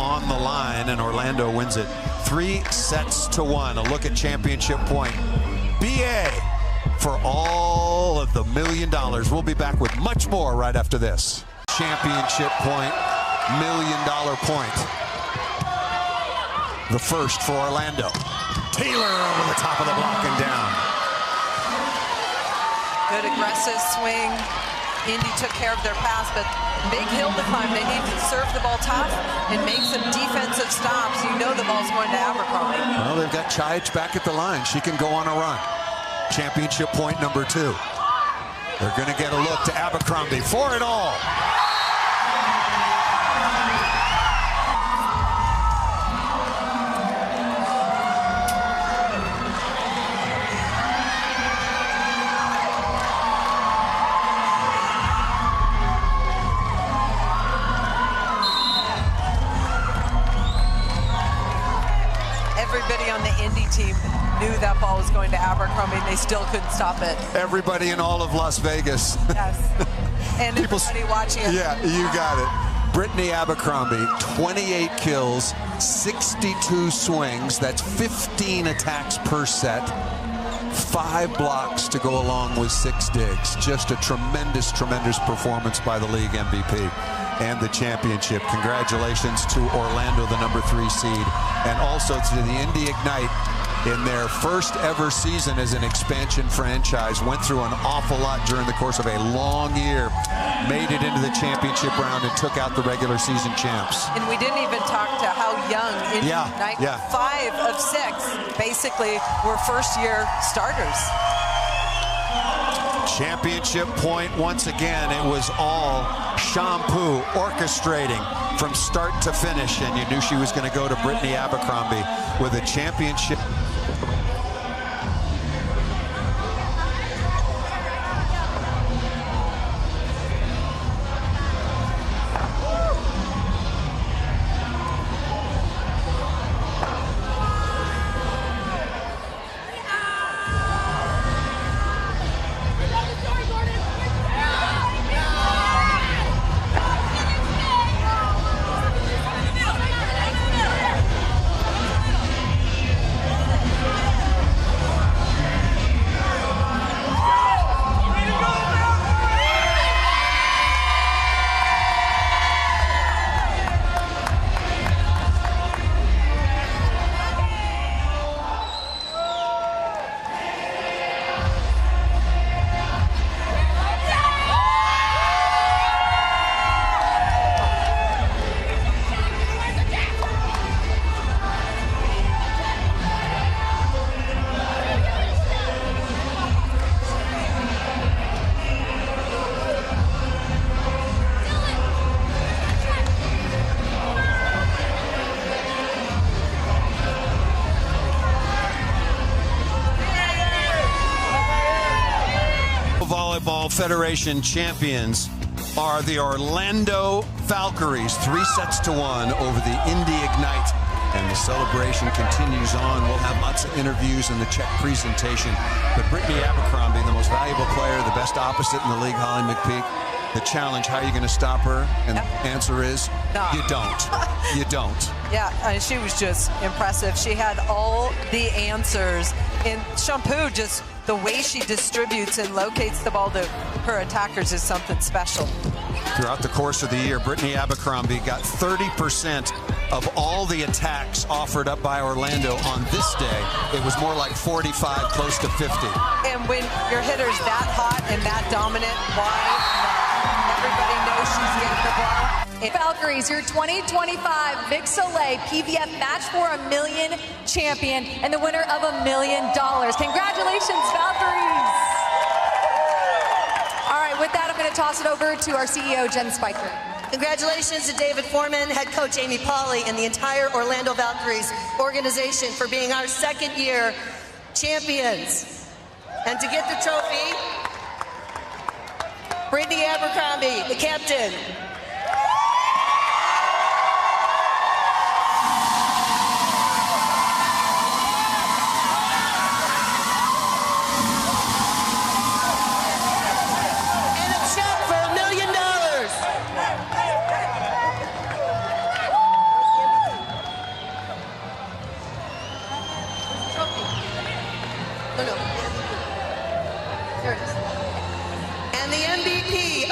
on the line, and Orlando wins it 3-1. A look at championship point. BA for all of the $1 million. We'll be back with much more right after this. Championship point, $1 million point. The first for Orlando. Taylor over the top of the block and down. Good aggressive swing. Indy took care of their pass, but big hill to climb. They need to serve the ball tough and make some defensive stops. You know the ball's going to Abercrombie. Well, they've got Chayich back at the line. She can go on a run. Championship point number 2. They're going to get a look to Abercrombie for it all. Everybody on the Indy team knew that ball was going to Abercrombie, and they still couldn't stop it. Everybody in all of Las Vegas. Yes. And everybody watching it. Yeah, you got it. Brittany Abercrombie, 28 kills, 62 swings. That's 15 attacks per set. 5 blocks to go along with 6 digs. Just a tremendous, tremendous performance by the league MVP and the championship. Congratulations to Orlando, the number 3 seed, and also to the Indy Ignite in their first ever season as an expansion franchise. Went through an awful lot during the course of a long year, made it into the championship round and took out the regular season champs. And we didn't even talk to how young Indy Ignite, 5 of 6 basically were first-year starters. Championship point once again. It was all Shampoo orchestrating from start to finish, and you knew she was going to go to Brittany Abercrombie with a championship. Volleyball Federation champions are the Orlando Valkyries, 3-1 over the Indy Ignite, and the celebration continues on. We'll have lots of interviews in the check presentation, but Brittany Abercrombie, the most valuable player, the best opposite in the league, Holly McPeak. The challenge, how are you going to stop her? And the answer is, you don't. You don't. Yeah, she was just impressive. She had all the answers. And Shampoo, just the way she distributes and locates the ball to her attackers is something special. Throughout the course of the year, Brittany Abercrombie got 30% of all the attacks offered up by Orlando. On this day, it was more like 45, close to 50. And when your hitter's that hot and that dominant, why not? Everybody knows she's getting the ball. Valkyries, your 2025 Vic Soleil PVF Match for $1 Million champion and the winner of $1 million. Congratulations, Valkyries. All right, with that, I'm going to toss it over to our CEO, Jen Spiker. Congratulations to David Foreman, head coach Amy Pauley, and the entire Orlando Valkyries organization for being our second-year champions. And to get the trophy, Brittany Abercrombie, the captain.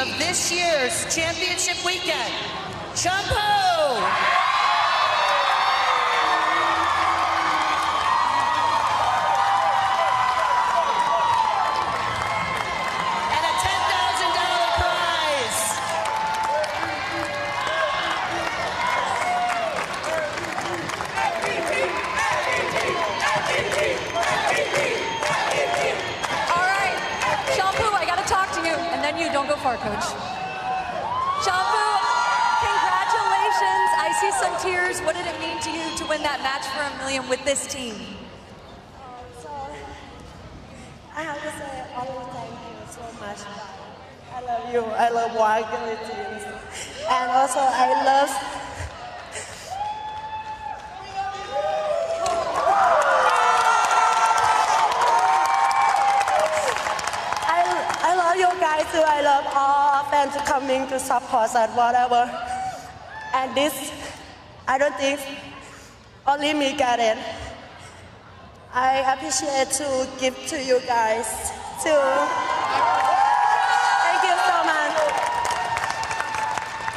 of this year's championship weekend, Shampoo. And a $10,000 prize. All right, Shampoo, I got to talk to you, and then you don't go far, Coach. Shampoo, congratulations. I see some tears. What did it mean to you to win that match for $1 million with this team? So I have to say only thank you so much. I love you. I love Valkyries. And also I love I love you guys too. I love all fans coming to support us whatever. And this I don't think only me get it. I appreciate to give to you guys too. Thank you so much.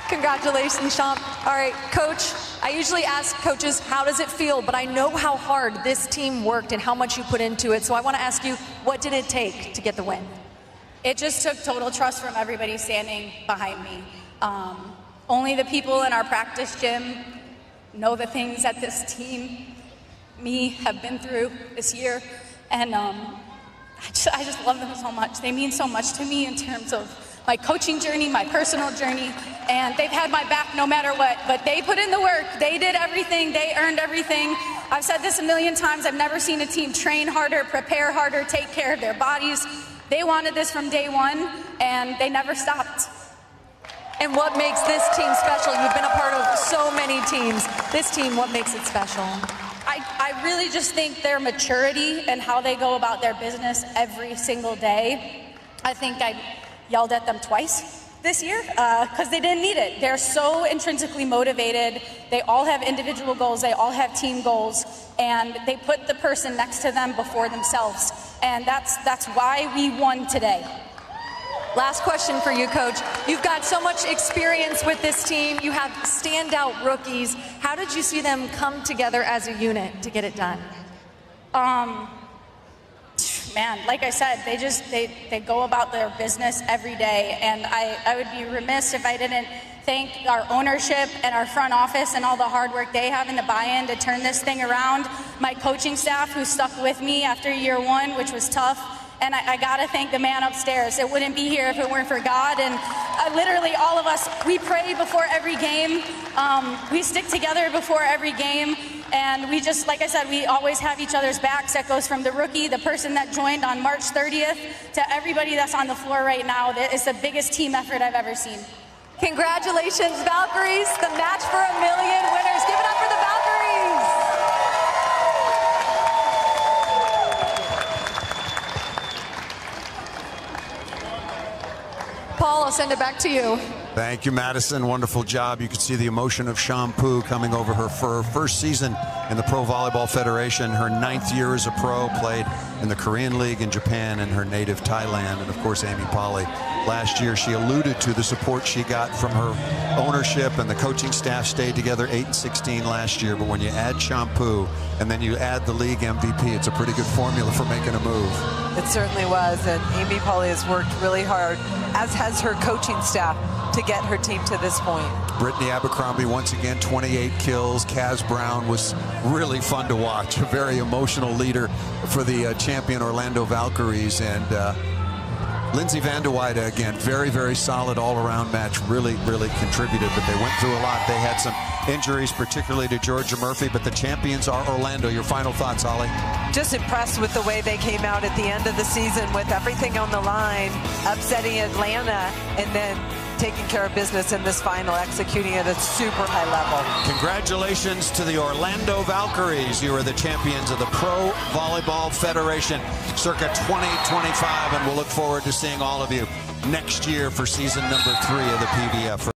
Congratulations, Champ. All right, Coach, I usually ask coaches, how does it feel? But I know how hard this team worked and how much you put into it. So I want to ask you, what did it take to get the win? It just took total trust from everybody standing behind me. Only the people in our practice gym know the things that this team, me, have been through this year. And I just love them so much. They mean so much to me in terms of my coaching journey, my personal journey, and they've had my back no matter what. But they put in the work. They did everything. They earned everything. I've said this a million times. I've never seen a team train harder, prepare harder, take care of their bodies. They wanted this from day one, and they never stopped. And what makes this team special? You've been a part of so many teams. This team, what makes it special? I really just think their maturity and how they go about their business every single day. I think I yelled at them twice this year because they didn't need it. They're so intrinsically motivated. They all have individual goals. They all have team goals. And they put the person next to them before themselves. And that's why we won today. Last question for you, Coach. You've got so much experience with this team. You have standout rookies. How did you see them come together as a unit to get it done? Man, like I said, they go about their business every day, and I would be remiss if I didn't thank our ownership and our front office and all the hard work they have in the buy-in to turn this thing around. My coaching staff who stuck with me after year one, which was tough. And I gotta thank the man upstairs. It wouldn't be here if it weren't for God. And literally all of us, we pray before every game. We stick together before every game. And we just, like I said, we always have each other's backs. That goes from the rookie, the person that joined on March 30th, to everybody that's on the floor right now. It's the biggest team effort I've ever seen. Congratulations, Valkyries. The match for $1 million winners. Give it up for the Valkyries. Paul, I'll send it back to you. Thank you, Madison. Wonderful job. You could see the emotion of Shampoo coming over her for her first season in the Pro Volleyball Federation. Her 9th year as a pro, played in the Korean League in Japan and her native Thailand. And of course, Amy Polly. Last year, she alluded to the support she got from her ownership, and the coaching staff stayed together 8-16 last year. But when you add Shampoo and then you add the league MVP, it's a pretty good formula for making a move. It certainly was, and Amy Polly has worked really hard, as has her coaching staff, to get her team to this point. Brittany Abercrombie, once again, 28 kills. Kaz Brown was really fun to watch. A very emotional leader for the champion Orlando Valkyries. And Lindsay Van de Weide, again, very, very solid all-around match. Really, really contributed, but they went through a lot. They had some injuries, particularly to Georgia Murphy, but the champions are Orlando. Your final thoughts, Holly? Just impressed with the way they came out at the end of the season with everything on the line, upsetting Atlanta, and then taking care of business in this final, executing it at a super high level. Congratulations to the Orlando Valkyries. You are the champions of the Pro Volleyball Federation circa 2025, and we'll look forward to seeing all of you next year for season number 3 of the PVF.